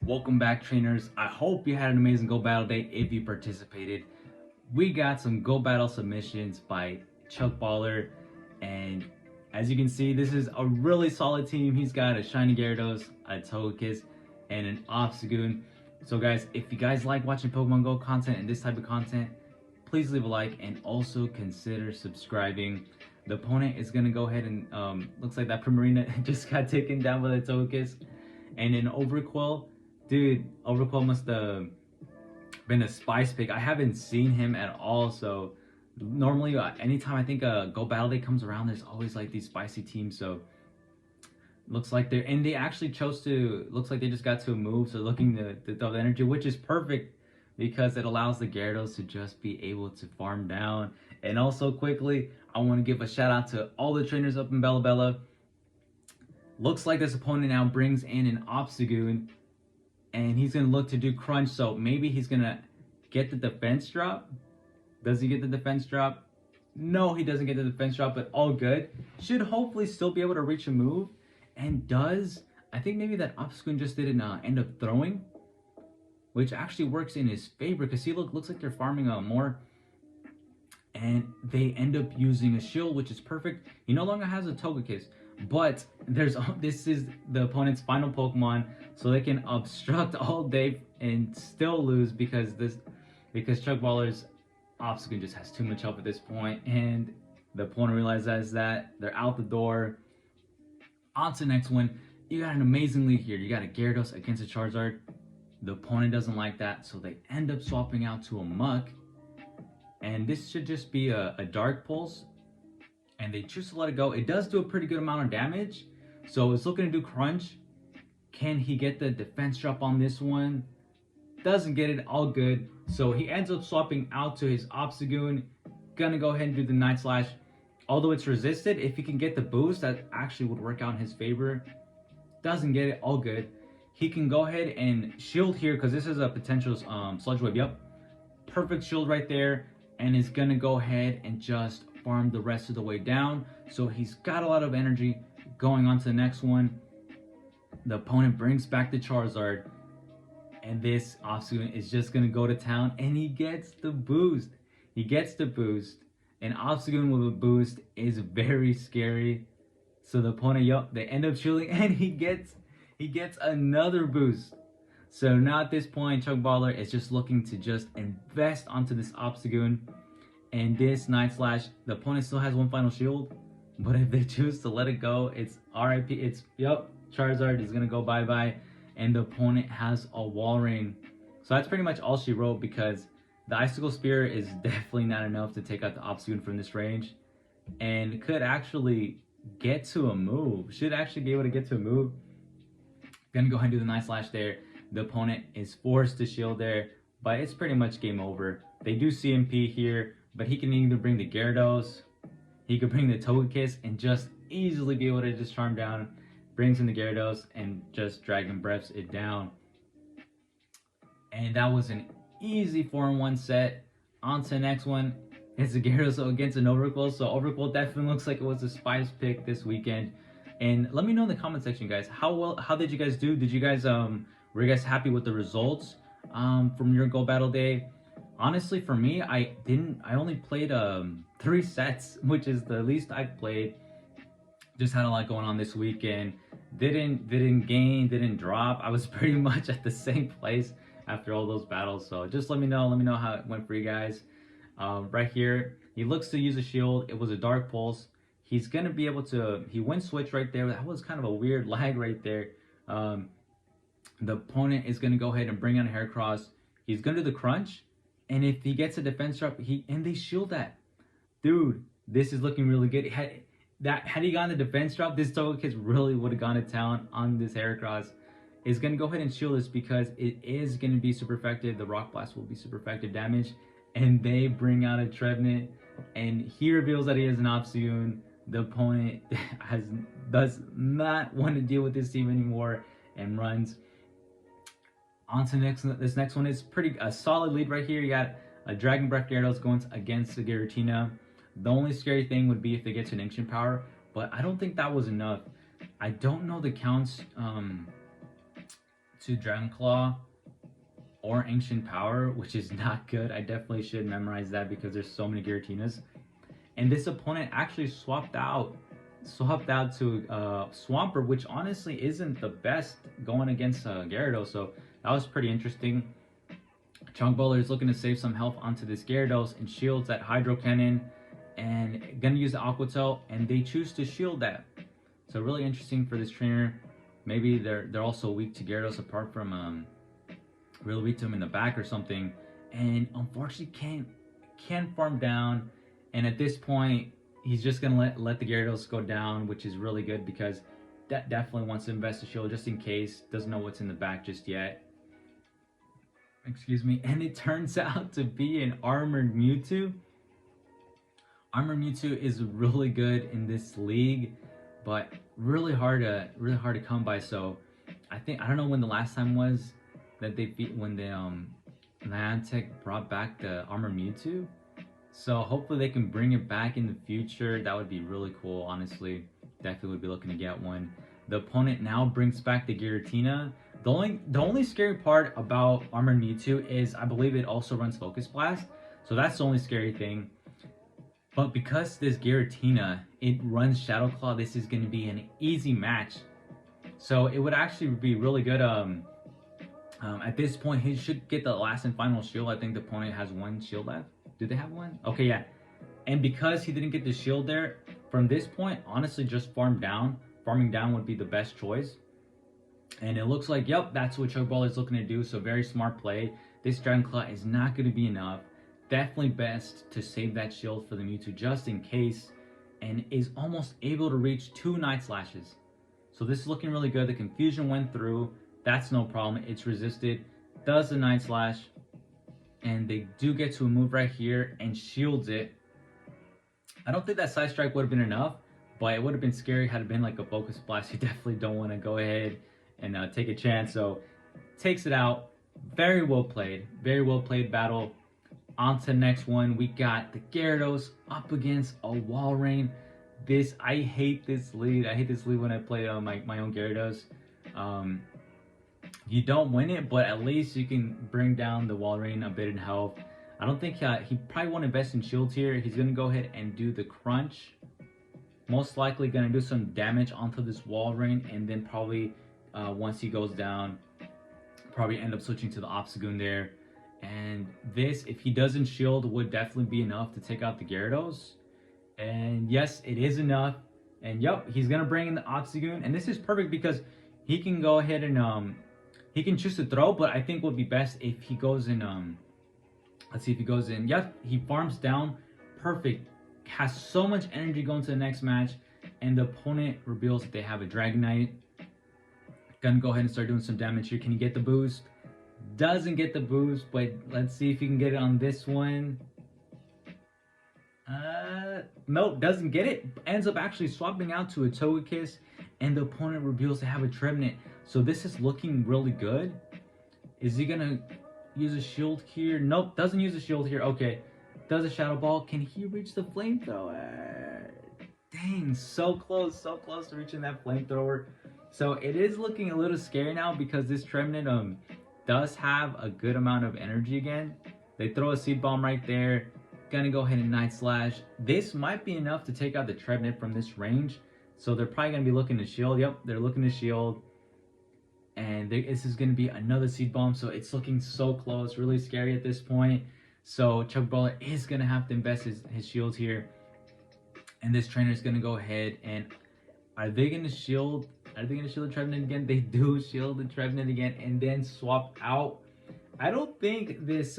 Welcome back, trainers. I hope you had an amazing Go Battle Day if you participated. We got some Go Battle submissions by chugballer, and as you can see, this is a really solid team. He's got a Shiny Gyarados, a Togekiss, and an Obstagoon. So guys, if you guys like watching Pokemon Go content and this type of content, please leave a like and also consider subscribing. The opponent is going to go ahead and looks like that Primarina just got taken down by the Togekiss. And in Overquill, dude, Overquill must have been a spice pick. I haven't seen him at all, so normally anytime I think Go Battle Day comes around, there's always like these spicy teams. So looks like they actually chose to, looks like they just got to a move, so looking to double energy, which is perfect because it allows the Gyarados to just be able to farm down. And also quickly, I want to give a shout out to all the trainers up in Bella Bella. Looks like this opponent now brings in an Obstagoon, and he's going to look to do crunch, so maybe he's going to get the defense drop. Does he get the defense drop? No, he doesn't get the defense drop, but all good. Should hopefully still be able to reach a move, and does. I think maybe that Obstagoon just didn't end up throwing, which actually works in his favor because he looks like they're farming more, and they end up using a shield, which is perfect. He no longer has a Togekiss, but this is the opponent's final Pokemon, so they can obstruct all day and still lose because chugballer's Obstagoon just has too much help at this point, and the opponent realizes that they're out the door. On to the next one. You got an amazing lead here. You got a Gyarados against a Charizard. The opponent doesn't like that, so they end up swapping out to a Muck, and this should just be a Dark Pulse, and they choose to let it go. It does do a pretty good amount of damage, so it's looking to do crunch. Can he get the defense drop on this one? Doesn't get it, all good. So he ends up swapping out to his Obstagoon. Gonna go ahead and do the Night Slash. Although it's resisted, if he can get the boost, that actually would work out in his favor. Doesn't get it, all good. He can go ahead and shield here because this is a potential Sludge Wave. Yep, perfect shield right there, and is gonna go ahead and just farm the rest of the way down. So he's got a lot of energy. Going on to the next one, the opponent brings back the Charizard, and this Obstagoon is just gonna go to town, and he gets the boost. He gets the boost. An Obstagoon with a boost is very scary. So the opponent, yup, they end up shielding, and he gets another boost. So now at this point, chugballer is just looking to just invest onto this Obstagoon. And this Night Slash, the opponent still has one final shield, but if they choose to let it go, it's RIP. It's, yep, Charizard is gonna go bye-bye, and the opponent has a Wall Ring. So that's pretty much all she wrote, because the Icicle Spear is definitely not enough to take out the Obstagoon from this range, and could actually get to a move. Should actually be able to get to a move. Gonna go ahead and do the Night Slash there. The opponent is forced to shield there, but it's pretty much game over. They do CMP here, but he can either bring the Gyarados, he could bring the Togekiss, and just easily be able to just charm down. Brings in the Gyarados and just Dragon Breaths it down. And that was an easy 4-in-1 set. On to the next one. It's a Gyarados against an Overquill. So Overquill definitely looks like it was a spice pick this weekend. And let me know in the comment section, guys, how did you guys do? Did you guys were you guys happy with the results from your Go Battle Day? Honestly, for me, I only played 3 sets, which is the least I've played. Just had a lot going on this weekend. Didn't gain, didn't drop. I was pretty much at the same place after all those battles. So just let me know how it went for you guys. Right here, he looks to use a shield. It was a Dark Pulse. He's gonna be able to, he went switch right there. That was kind of a weird lag right there. The opponent is gonna go ahead and bring on a Heracross. He's gonna do the crunch, and if he gets a defense drop, and they shield that. Dude, this is looking really good. Had he gotten the defense drop, this Togekiss really would have gone to town on this Heracross. Is going to go ahead and shield this because it is going to be super effective. The Rock Blast will be super effective damage. And they bring out a Trevenant, and he reveals that he is an Obstagoon. The opponent does not want to deal with this team anymore and runs. On to this next one. Is a solid lead right here. You got a Dragon Breath Gyarados going against the Giratina. The only scary thing would be if they get to an Ancient Power, but I don't think that was enough. I don't know the counts to Dragon Claw or Ancient Power, which is not good. I definitely should memorize that because there's so many Giratinas. And this opponent actually swapped out to Swampert, which honestly isn't the best going against Gyarados. So that was pretty interesting. Chugballer is looking to save some health onto this Gyarados and shields that Hydro Cannon and gonna use the Aqua Tail, and they choose to shield that. So really interesting for this trainer. Maybe they're also weak to Gyarados apart from really weak to him in the back or something, and unfortunately can't farm down. And at this point, he's just gonna let the Gyarados go down, which is really good because that definitely wants to invest a shield just in case. Doesn't know what's in the back just yet. Excuse me. And it turns out to be an Armored Mewtwo. Armored Mewtwo is really good in this league, but really hard to come by. So I don't know when the last time was that they beat, when the Niantic brought back the Armored Mewtwo. So hopefully they can bring it back in the future. That would be really cool, honestly. Definitely would be looking to get one. The opponent now brings back the Giratina. The only scary part about Armored Mewtwo is I believe it also runs Focus Blast. So that's the only scary thing. But because this Giratina, it runs Shadow Claw, this is going to be an easy match. So it would actually be really good. At this point, he should get the last and final shield. I think the opponent has one shield left. Do they have one? Okay, yeah. And because he didn't get the shield there, from this point, honestly, just farm down. Farming down would be the best choice. And it looks like, yep, that's what Chugballer is looking to do. So very smart play. This Dragon Claw is not going to be enough. Definitely best to save that shield for the Mewtwo just in case. And is almost able to reach 2 Night Slashes. So this is looking really good. The confusion went through. That's no problem. It's resisted. Does the Night Slash. And they do get to a move right here and shields it. I don't think that Side Strike would have been enough, but it would have been scary had it been like a Focus Blast. You definitely don't want to go ahead and take a chance. So takes it out. Very well played. Very well played battle. On to the next one. We got the Gyarados up against a Walrein. I hate this lead. I hate this lead when I play my own Gyarados. You don't win it, but at least you can bring down the Walrein a bit in health. I don't think he probably won't invest in shields here. He's going to go ahead and do the crunch. Most likely going to do some damage onto this Walrein, and then probably once he goes down, probably end up switching to the Obstagoon there. And this, if he doesn't shield, would definitely be enough to take out the Gyarados. And yes, it is enough. And yep, he's going to bring in the Obstagoon. And this is perfect because he can go ahead and he can choose to throw, but I think would be best if he goes in, let's see if he goes in. Yep, he farms down. Perfect. Has so much energy going to the next match. And the opponent reveals that they have a Dragonite. Gonna go ahead and start doing some damage here. Can he get the boost? Doesn't get the boost, but let's see if he can get it on this one. Nope, doesn't get it. Ends up actually swapping out to a Togekiss, and the opponent reveals to have a Trevenant. So this is looking really good. Is he gonna use a shield here? Nope, doesn't use a shield here. Okay, does a Shadow Ball. Can he reach the Flamethrower? Dang, so close to reaching that Flamethrower. So it is looking a little scary now because this Trevenant does have a good amount of energy again. They throw a Seed Bomb right there. Gonna go ahead and Night Slash. This might be enough to take out the Trevenant from this range. So they're probably gonna be looking to shield. Yep, they're looking to shield. And this is gonna be another Seed Bomb. So it's looking so close, really scary at this point. So Chugballer is gonna have to invest his shields here. And this trainer is gonna go ahead and are they gonna shield? Are they gonna shield the Trevenant again? They do shield the Trevenant again and then swap out. I don't think this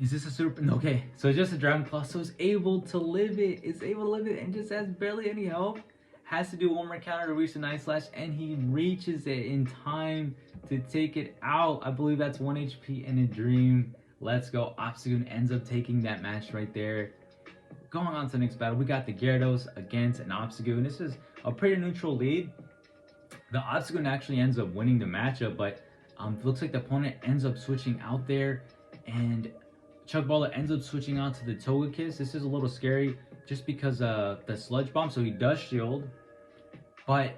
is this a super? Okay, so it's just a Dragon Claw. So it's able to live it. It's able to live it and just has barely any health. Has to do one more counter to reach the Night Slash, and he reaches it in time to take it out. I believe that's 1 HP in a dream. Let's go. Obstagoon ends up taking that match right there. Going on to the next battle, we got the Gyarados against an Obstagoon. This is a pretty neutral lead. The Obstagoon actually ends up winning the matchup, but looks like the opponent ends up switching out there, and Chugballer ends up switching out to the Togekiss. This is a little scary just because the Sludge Bomb, so he does shield, but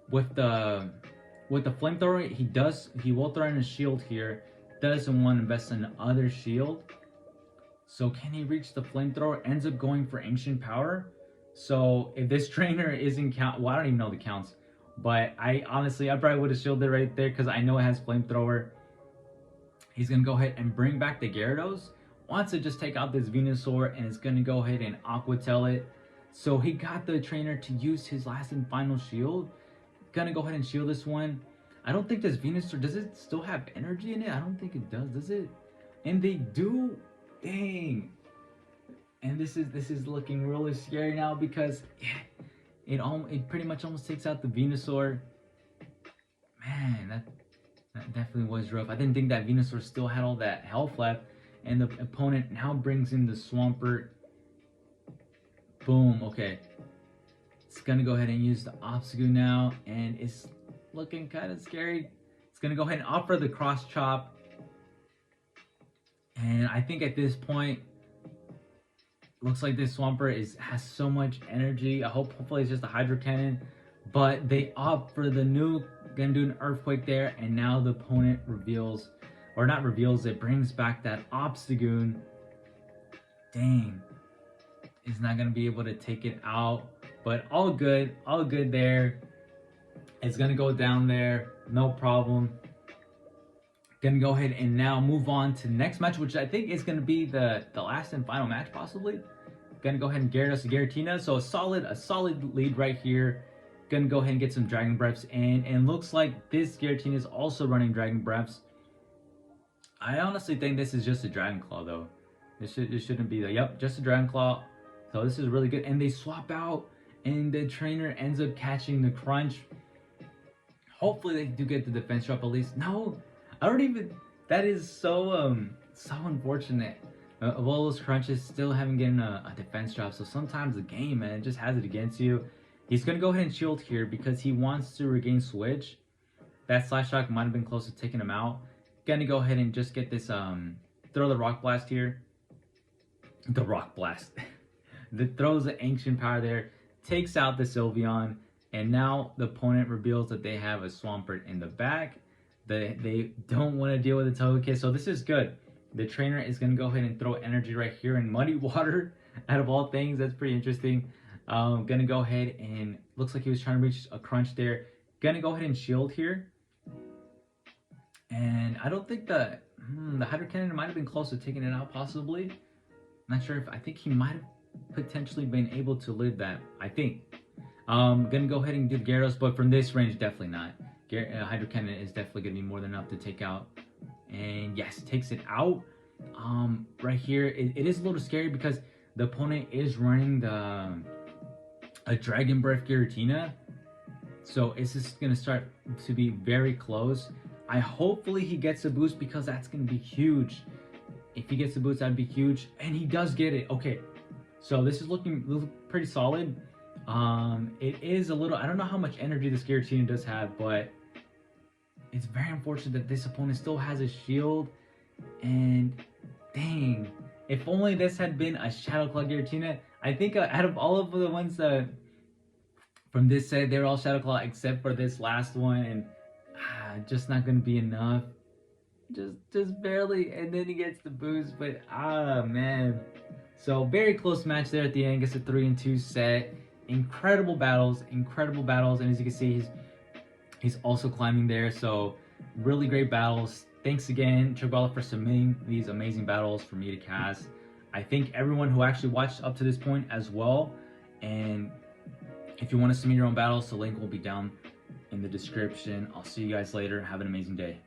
with the with the flamethrower, he will throw in a shield here. Doesn't want to invest in another shield. So can he reach the flamethrower? Ends up going for ancient power. So if this trainer isn't well, I don't even know the counts. But I probably would have shielded right there because I know it has flamethrower. He's gonna go ahead and bring back the Gyarados. Wants to just take out this Venusaur and is gonna go ahead and Aqua Tail it. So he got the trainer to use his last and final shield. Gonna go ahead and shield this one. I don't think this Venusaur, does it still have energy in it? I don't think it does it? And they do. Dang. And this is looking really scary now because it pretty much almost takes out the Venusaur. Man, that definitely was rough. I didn't think that Venusaur still had all that health left. And the opponent now brings in the Swampert. Boom, okay. It's gonna go ahead and use the Obstagoon now, and it's looking kind of scary. It's gonna go ahead and offer the Cross Chop. And I think at this point, looks like this Swampert has so much energy. Hopefully it's just a Hydro Cannon. But they opt for the nuke, gonna do an Earthquake there, and now the opponent reveals, or not reveals, it brings back that Obstagoon. Dang. Is not gonna be able to take it out. But all good there. It's gonna go down there, no problem. Gonna go ahead and now move on to the next match, which I think is gonna be the last and final match, possibly. Gonna go ahead and Gyarados to Giratina, so a solid lead right here. Gonna go ahead and get some Dragon Breaths, and looks like this Giratina is also running Dragon Breaths. I honestly think this is just a Dragon Claw though. It shouldn't be just a Dragon Claw. So this is really good, and they swap out, and the trainer ends up catching the Crunch. Hopefully they do get the defense drop at least. No, I don't even. That is so unfortunate. Of all those crunches, still haven't gotten a defense drop. So sometimes the game, man, just has it against you. He's gonna go ahead and shield here because he wants to regain switch. That Slash Shock might have been close to taking him out. Gonna go ahead and just get this throw the Rock Blast here. The Rock Blast. That throws the Ancient Power there, takes out the Sylveon, and now the opponent reveals that they have a Swampert in the back. They don't want to deal with the Togekiss, so this is good. The trainer is going to go ahead and throw energy right here in Muddy Water, out of all things. That's pretty interesting. Going to go ahead and, looks like he was trying to reach a Crunch there. Going to go ahead and shield here. And I don't think the Hydro Cannon might have been close to taking it out, possibly. Not sure if, I think he might have potentially been able to live that, I think. Gonna go ahead and do Gyarados, but from this range, definitely not. Hydro Cannon is definitely gonna be more than enough to take out. And yes, takes it out. Right here, it is a little scary because the opponent is running a Dragon Breath Giratina. So it's just gonna start to be very close. Hopefully he gets a boost because that's gonna be huge. If he gets the boost, that'd be huge. And he does get it. Okay. So this is looking pretty solid. It is a little, I don't know how much energy this Giratina does have, but it's very unfortunate that this opponent still has a shield. And dang, if only this had been a Shadow Claw Giratina. I think out of all of the ones from this set, they're all Shadow Claw except for this last one, and just not gonna be enough. Just barely, and then he gets the boost, but man. So very close match there at the end. Gets a 3-2 set. Incredible battles, and as you can see, he's also climbing there. So really great battles. Thanks again, chugballer, for submitting these amazing battles for me to cast. I thank everyone who actually watched up to this point as well. And if you want to submit your own battles, the link will be down in the description. I'll see you guys later. Have an amazing day.